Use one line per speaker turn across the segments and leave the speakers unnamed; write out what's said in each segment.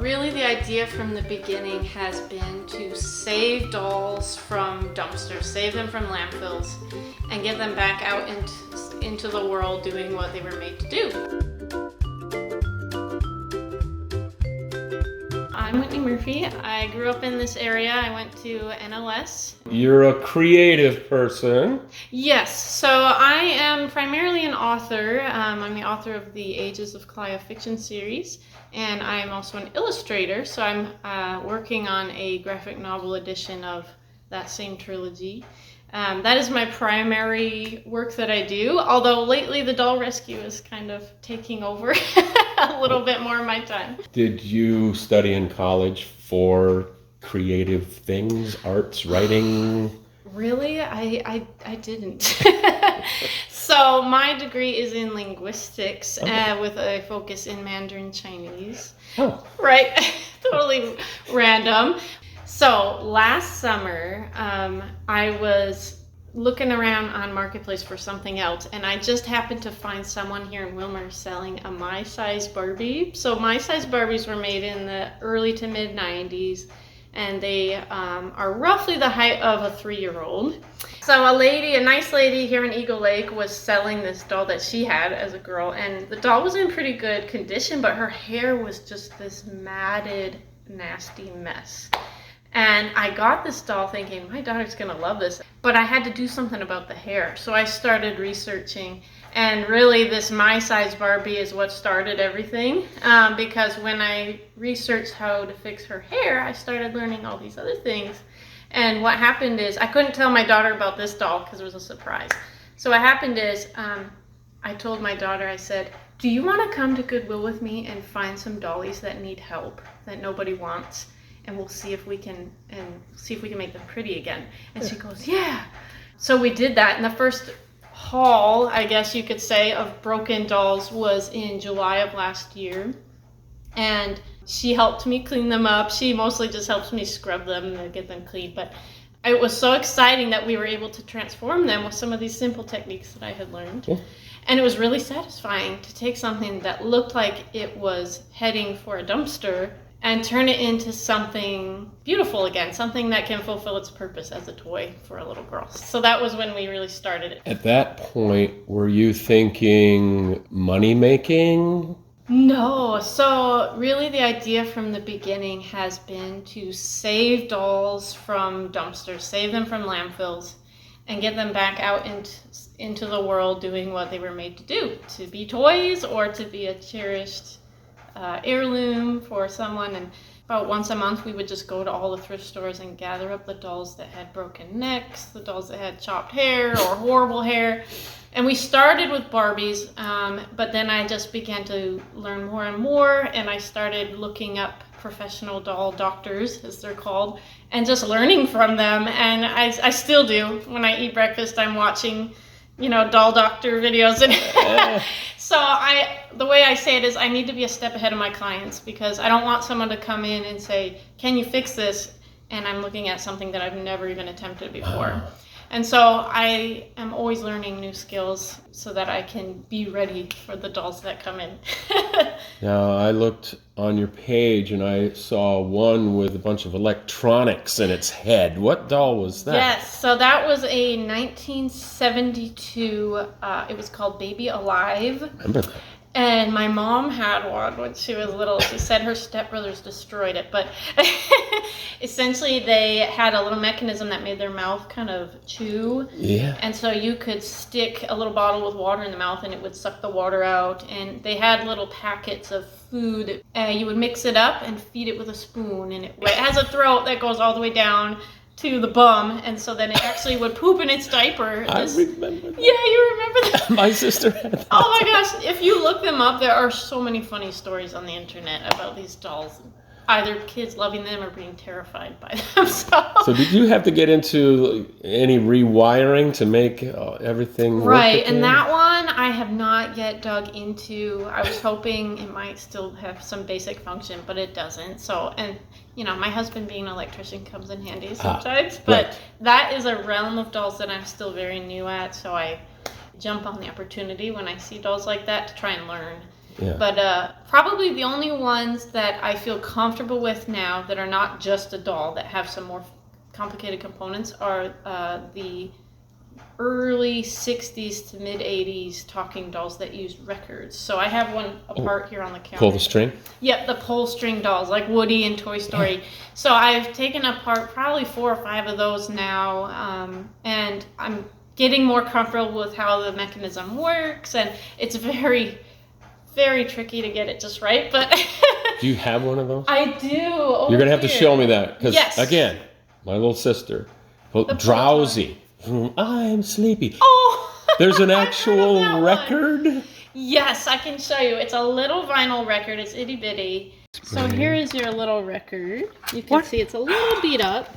really the idea from the beginning has been to save dolls from dumpsters, save them from landfills, and get them back out into the world doing what they were made to do. I'm Whitney Murphey. I grew up in this area. I went to NLS.
You're a creative person.
Yes, so I am primarily an author. I'm the author of the Ages of Clive fiction series, and I am also an illustrator, so I'm working on a graphic novel edition of that same trilogy. That is my primary work that I do, although lately the doll rescue is kind of taking over a little bit more of my time.
Did you study in college for creative things, arts, writing?
Really? I didn't. So my degree is in linguistics with a focus in Mandarin Chinese.
Oh.
Right? Totally random. So last summer, I was looking around on Marketplace for something else, and I just happened to find someone here in Wilmer selling a my-size Barbie. So my-size Barbies were made in the early to mid-90s, and they are roughly the height of a 3-year-old. So a nice lady here in Eagle Lake was selling this doll that she had as a girl, and the doll was in pretty good condition, but her hair was just this matted, nasty mess. And I got this doll thinking, my daughter's gonna love this, but I had to do something about the hair. So I started researching, and really this My Size Barbie is what started everything, because when I researched how to fix her hair, I started learning all these other things. And what happened is, I couldn't tell my daughter about this doll because it was a surprise. So what happened is, I told my daughter, I said, do you wanna come to Goodwill with me and find some dollies that need help, that nobody wants? And we'll see if we can make them pretty again. And she goes, yeah. So we did that, and the first haul, I guess you could say, of broken dolls was in July of last year. And she helped me clean them up. She mostly just helps me scrub them and get them clean. But it was so exciting that we were able to transform them with some of these simple techniques that I had learned. Yeah. And it was really satisfying to take something that looked like it was heading for a dumpster and turn it into something beautiful again, something that can fulfill its purpose as a toy for a little girl. So that was when we really started it.
At that point, were you thinking money making?
No, so really the idea from the beginning has been to save dolls from dumpsters, save them from landfills, and get them back out into the world doing what they were made to do, to be toys or to be a cherished heirloom for someone. And about once a month we would just go to all the thrift stores and gather up the dolls that had broken necks, the dolls that had chopped hair or horrible hair. And we started with Barbies, but then I just began to learn more and more, and I started looking up professional doll doctors, as they're called, and just learning from them. And I still do. When I eat breakfast, I'm watching doll doctor videos. And so the way I say it is I need to be a step ahead of my clients, because I don't want someone to come in and say, can you fix this? And I'm looking at something that I've never even attempted before. And so I am always learning new skills so that I can be ready for the dolls that come in.
Now, I looked on your page and I saw one with a bunch of electronics in its head. What doll was that?
Yes, so that was a 1972, it was called Baby Alive.
I remember that.
And my mom had one when she was little. She said her stepbrothers destroyed it, but essentially they had a little mechanism that made their mouth kind of chew.
Yeah.
And so you could stick a little bottle with water in the mouth and it would suck the water out. And they had little packets of food. You would mix it up and feed it with a spoon. And it has a throat that goes all the way down to the bum, and so then it actually would poop in its diaper.
I remember that.
Yeah, you remember that?
My sister had that.
Oh my gosh, if you look them up, there are so many funny stories on the internet about these dolls. Either kids loving them or being terrified by them. So
did you have to get into any rewiring to make everything work?
Right, and that one I have not yet dug into. I was hoping it might still have some basic function, but it doesn't. So, and my husband being an electrician comes in handy sometimes. But right. That is a realm of dolls that I'm still very new at. So I jump on the opportunity when I see dolls like that to try and learn.
Yeah.
But probably the only ones that I feel comfortable with now that are not just a doll, that have some more complicated components, are the early 60s to mid 80s talking dolls that use records. So I have one apart here on the counter.
Pull the string?
Yep, the pull string dolls, like Woody and Toy Story. So I've taken apart probably 4 or 5 of those now, and I'm getting more comfortable with how the mechanism works, and it's very, very tricky to get it just right, but...
Do you have one of those?
I do.
You're going to have to show me that, because, again, my little sister, drowsy. I'm sleepy.
Oh!
There's an actual record?
One. Yes, I can show you. It's a little vinyl record. It's itty bitty. So here is your little record. You can see it's a little beat up.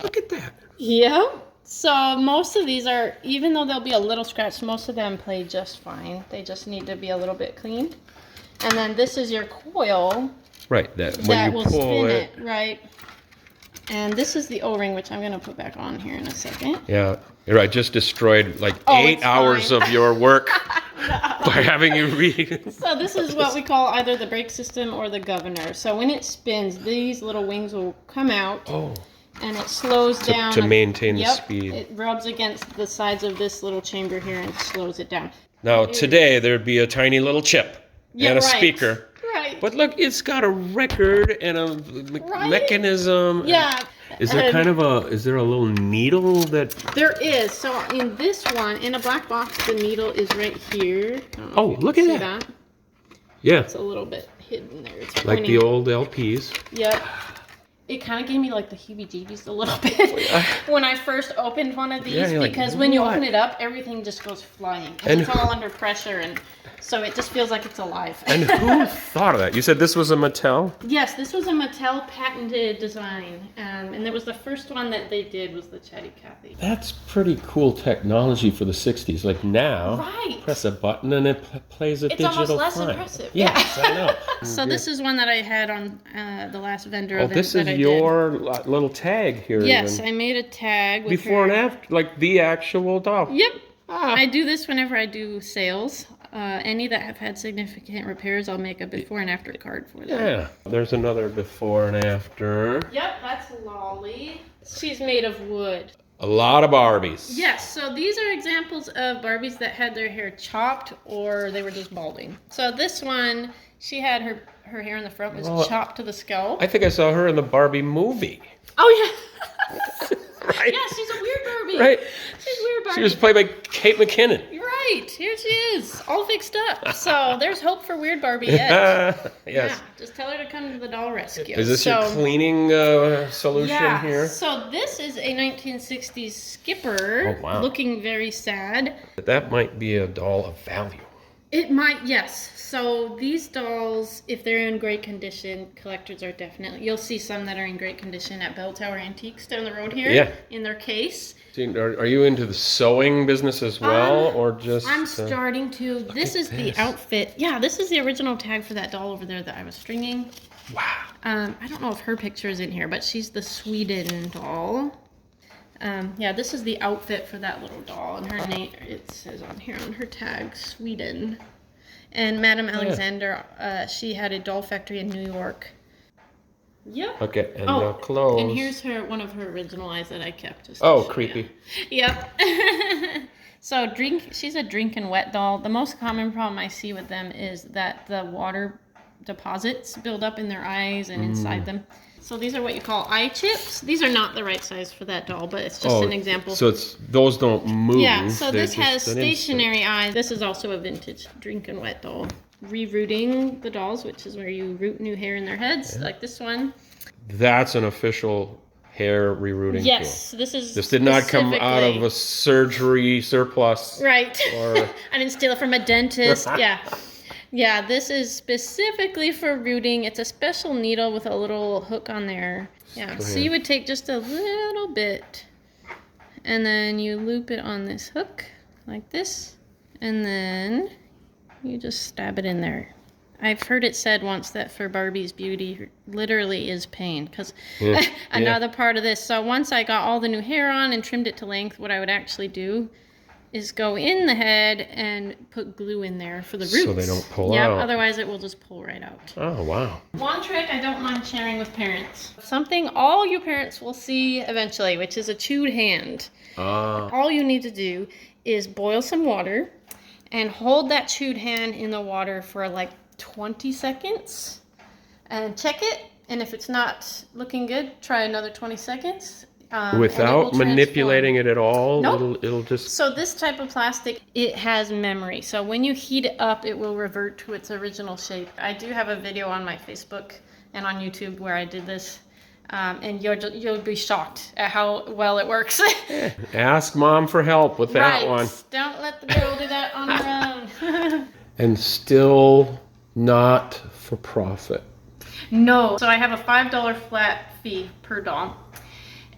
Look at that.
Yeah. So most of these are, even though they'll be a little scratched, most of them play just fine. They just need to be a little bit cleaned. And then this is your coil.
Right. That when
that
you
will
pull
spin
it.
Right. And this is the O-ring, which I'm going to put back on here in a second.
Yeah. I just destroyed like 8 hours of your work by having you read.
So this is what we call either the brake system or the governor. So when it spins, these little wings will come out.
Oh.
And it slows down.
To maintain the speed.
It rubs against the sides of this little chamber here and slows it down.
Now, today, there'd be a tiny little chip and a speaker.
Right.
But look, it's got a record and a mechanism.
Yeah.
Is there is there a little needle that...
There is. So in this one, in a black box, the needle is right here.
Oh, look at that. Yeah.
It's a little bit hidden there. It's
like the old LPs.
Yep. It kind of gave me like the heebie-jeebies a little bit when I first opened one of these, because when you open it up, everything just goes flying. And it's all under pressure, and so it just feels like it's alive.
And who thought of that? You said this was a Mattel?
Yes, this was a Mattel patented design, and it was the first one that they did was the Chatty Cathy.
That's pretty cool technology for the 60s. Like now, press a button and it plays a digital
It's almost less
file.
impressive.
Yes, I know.
So this is one that I had on the last vendor event.
This is your little tag here.
Yes, I made a tag with
before and after, like the actual doll.
Yep. I do this whenever I do sales. Any that have had significant repairs, I'll make a before and after card for them.
Yeah. There's another before and after.
Yep, that's Lolly. She's made of wood.
A lot of Barbies.
Yes, so these are examples of Barbies that had their hair chopped or they were just balding. So this one, she had her hair in the front was chopped to the scalp.
I think I saw her in the Barbie movie.
Oh, yeah. Right? Yeah, she's a weird Barbie.
Right.
She's weird Barbie.
She was played by Kate McKinnon.
Right. Here she is, all fixed up. So there's hope for weird Barbie yet.
Yes.
Yeah, just tell her to come to the doll rescue.
Is this your cleaning solution here?
So this is a 1960s Skipper, looking very sad.
That might be a doll of value.
It might, yes. So these dolls, if they're in great condition, collectors are definitely... You'll see some that are in great condition at Bell Tower Antiques down the road here in their case.
Are you into the sewing business as well, or just...
I'm starting to. This is the outfit. Yeah, this is the original tag for that doll over there that I was stringing.
Wow.
I don't know if her picture is in here, but she's the Sweden doll. Yeah, this is the outfit for that little doll, and her name, it says on here on her tag, Sweden. And Madame Alexander, she had a doll factory in New York. Yep.
Okay, and the clothes.
And here's one of her original eyes that I kept. Just
creepy.
Yep. So she's a drink and wet doll. The most common problem I see with them is that the water deposits build up in their eyes and inside them. So these are what you call eye chips. These are not the right size for that doll, but it's just an example.
So those don't move.
Yeah, so this has stationary eyes. This is also a vintage drink and wet doll. Rerooting the dolls, which is where you root new hair in their heads, like this one.
That's an official hair rerooting tool.
This
did not come out of a surgery surplus.
Right.
Or...
I didn't steal it from a dentist. Yeah. Yeah, this is specifically for rooting. It's a special needle with a little hook on there. Yeah, so you would take just a little bit, and then you loop it on this hook, like this, and then you just stab it in there. I've heard it said once that for Barbie's beauty literally is pain, because another part of this. So once I got all the new hair on and trimmed it to length, what I would actually do is go in the head and put glue in there for the roots.
So they don't pull
Yeah,
out.
otherwise it will just pull right out.
Oh, wow.
One trick I don't mind sharing with parents. Something all you parents will see eventually, which is a chewed hand. All you need to do is boil some water and hold that chewed hand in the water for like 20 seconds and check it. And if it's not looking good, try another 20 seconds.
Without manipulating it at all?
Nope.
It'll just...
So this type of plastic, it has memory. So when you heat it up, it will revert to its original shape. I do have a video on my Facebook and on YouTube where I did this. And you'll be shocked at how well it works.
Ask Mom for help with that one.
Don't let the girl do that on her own.
And still not for profit.
No. So I have a $5 flat fee per doll.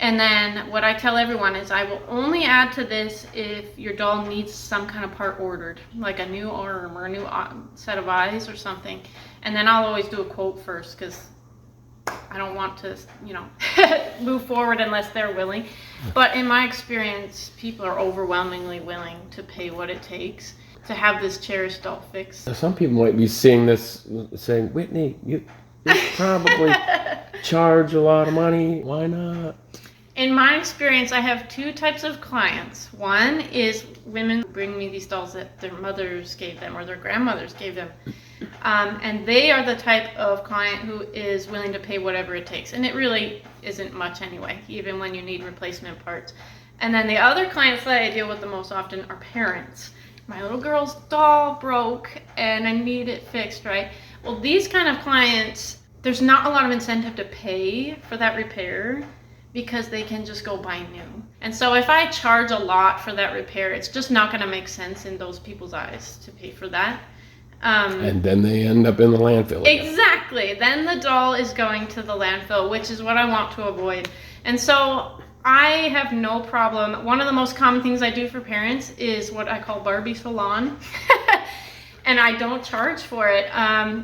And then what I tell everyone is I will only add to this if your doll needs some kind of part ordered, like a new arm or a new set of eyes or something. And then I'll always do a quote first because I don't want to, move forward unless they're willing. But in my experience, people are overwhelmingly willing to pay what it takes to have this cherished doll fixed.
Some people might be seeing this saying, Whitney, you probably charge a lot of money. Why not?
In my experience, I have two types of clients. One is women bring me these dolls that their mothers gave them or their grandmothers gave them. And they are the type of client who is willing to pay whatever it takes. And it really isn't much anyway, even when you need replacement parts. And then the other clients that I deal with the most often are parents. My little girl's doll broke and I need it fixed, right? Well, these kind of clients, there's not a lot of incentive to pay for that repair because they can just go buy new. And so if I charge a lot for that repair, it's just not going to make sense in those people's eyes to pay for that.
And then they end up in the landfill again.
Exactly. Then the doll is going to the landfill, which is what I want to avoid. And so I have no problem. One of the most common things I do for parents is what I call Barbie salon. And I don't charge for it.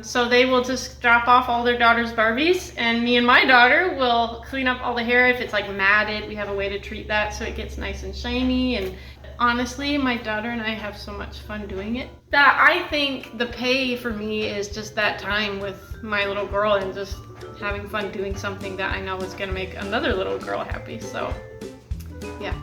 So they will just drop off all their daughter's Barbies, and me and my daughter will clean up all the hair. If it's like matted, we have a way to treat that so it gets nice and shiny. And honestly, my daughter and I have so much fun doing it that I think the pay for me is just that time with my little girl and just having fun doing something that I know is gonna make another little girl happy. So, yeah.